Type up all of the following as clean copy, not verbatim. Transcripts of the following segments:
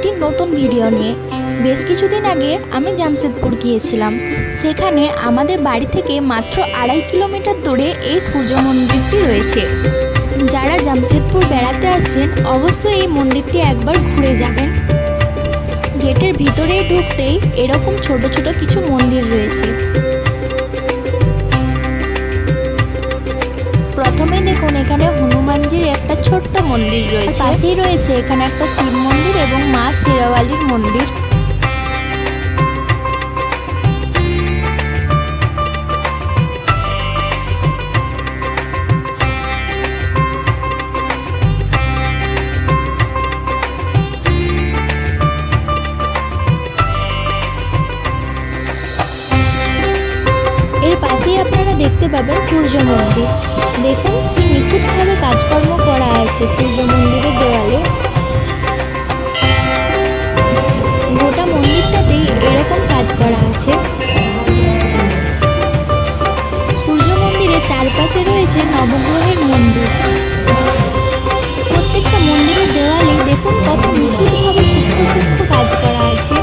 একটি নতুন ভিডিও নিয়ে। বেশ কিছুদিন আগে আমি জামশেদপুর গিয়েছিলাম। সেখানে আমাদের বাড়ি থেকে মাত্র 2.5 কিলোমিটার দূরে এই সূর্য মন্দিরটি রয়েছে। যারা জামশেদপুর বেড়াতে আসছেন অবশ্যই এই মন্দিরটি একবার ঘুরে যাবেন। গেটের ভিতরে ঢুকতেই এরকম ছোট ছোট কিছু মন্দির রয়েছে। প্রথমে দেখুন এখানে হনুমানজির একটা ছোট্ট মন্দির রয়েছে, পাশেই রয়েছে এখানে একটা শিব মন্দির এবং মা শেরাওয়ালির মন্দির। এর পাশেই আপনারা দেখতে পাবেন সূর্য মন্দির। দেখুন কি নিখুঁতভাবে কাজকর্ম করা আছে সূর্য মন্দিরের দেওয়ালে। গোটা মন্দিরটাতেই এরকম কাজ করা আছে। সূর্য মন্দিরের চারপাশে রয়েছে নবগ্রহের মন্দির। প্রত্যেকটা মন্দিরের দেওয়ালে দেখুন কত নিখুঁতভাবে সূক্ষ্ম সূক্ষ্ম কাজ করা আছে।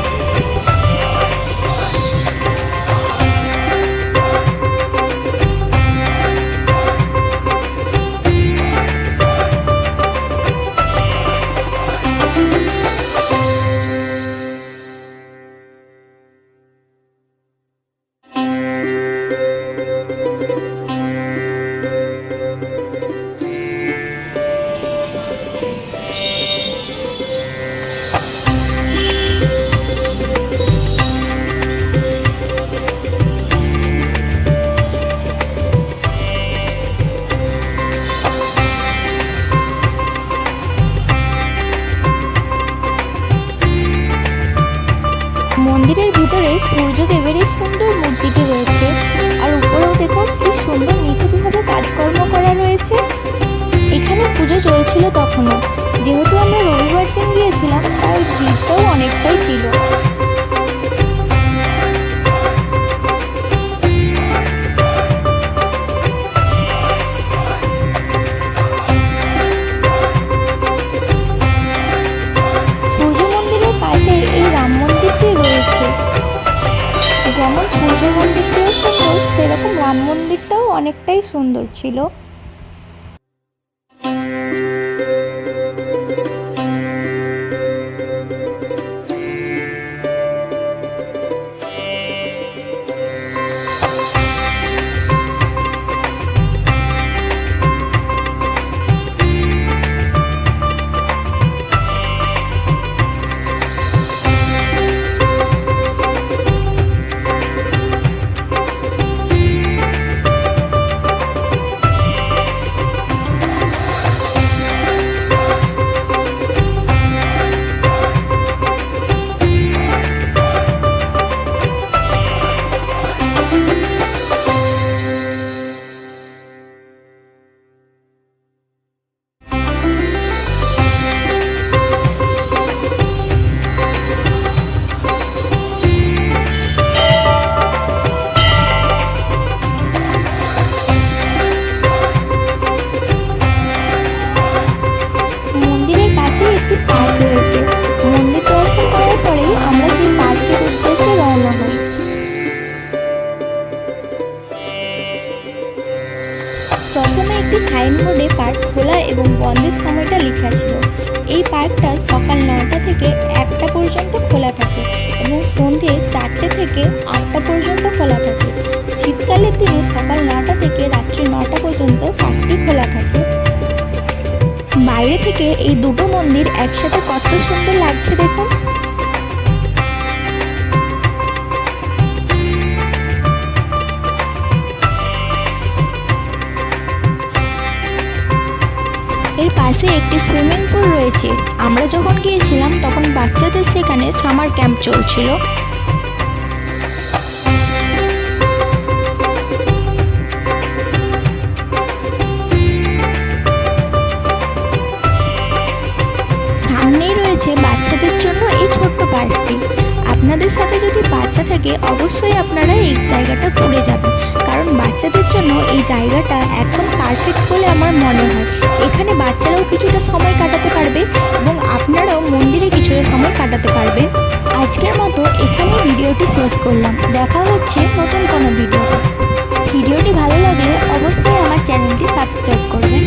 মন্দিরের ভিতরে সূর্যদেবের এই সুন্দর মূর্তিটি রয়েছে, আর উপরেও দেখুন কি সুন্দর নিখুঁতভাবে কাজকর্ম করা রয়েছে। এখানে পুজো চলছিল তখনও, যেহেতু আমরা রবিবার দিন গিয়েছিলাম তাই ভিড়টাও অনেকটাই ছিল। যেমন সূর্য মন্দিরটিও সুন্দর, সেরকম রাম মন্দিরটাও অনেকটাই সুন্দর ছিল। মন্দির দর্শন করার পরেই আমরা সেই পার্কের উদ্দেশ্যে রওনা হই। প্রথমে একটি সাইনবোর্ডে পার্ক খোলা এবং বন্ধের সময়টা লেখা ছিল। এই পার্কটা সকাল 9টা থেকে 1টা পর্যন্ত খোলা থাকে এবং সন্ধে 4টে থেকে 8টা পর্যন্ত খোলা থাকে। শীতকালের দিনে সকাল 9টা থেকে রাত্রি 9টা পর্যন্ত পার্কটি খোলা থাকে। বাইরে থেকে এই দুটো মন্দির একসাথে কত সুন্দর লাগছে দেখুন। এর পাশে একটি সুইমিং পুল রয়েছে। আমরা যখন গিয়েছিলাম তখন বাচ্চাদের সেখানে সামার ক্যাম্প চলছিল। সামনেই রয়েছে বাচ্চাদের জন্য এই ছোট্ট পার্কটি। আপনাদের সাথে যদি বাচ্চা থাকে অবশ্যই আপনারা এই জায়গাটা ঘুরে যাবেন, কারণ বাচ্চাদের জন্য এই জায়গাটা একদম পারফেক্ট বলে আমার মনে হয়। এখানে বাচ্চারাও কিছুটা সময় কাটাতে পারবে এবং আপনারাও মন্দিরে কিছুটা সময় কাটাতে কাটাতে পারবে। আজকের মতো এখানেই ভিডিওটি শেষ করলাম। দেখা হচ্ছে নতুন কোনো ভিডিওতে। ভিডিওটি ভালো লাগলে অবশ্যই আমার চ্যানেলটি সাবস্ক্রাইব করবেন।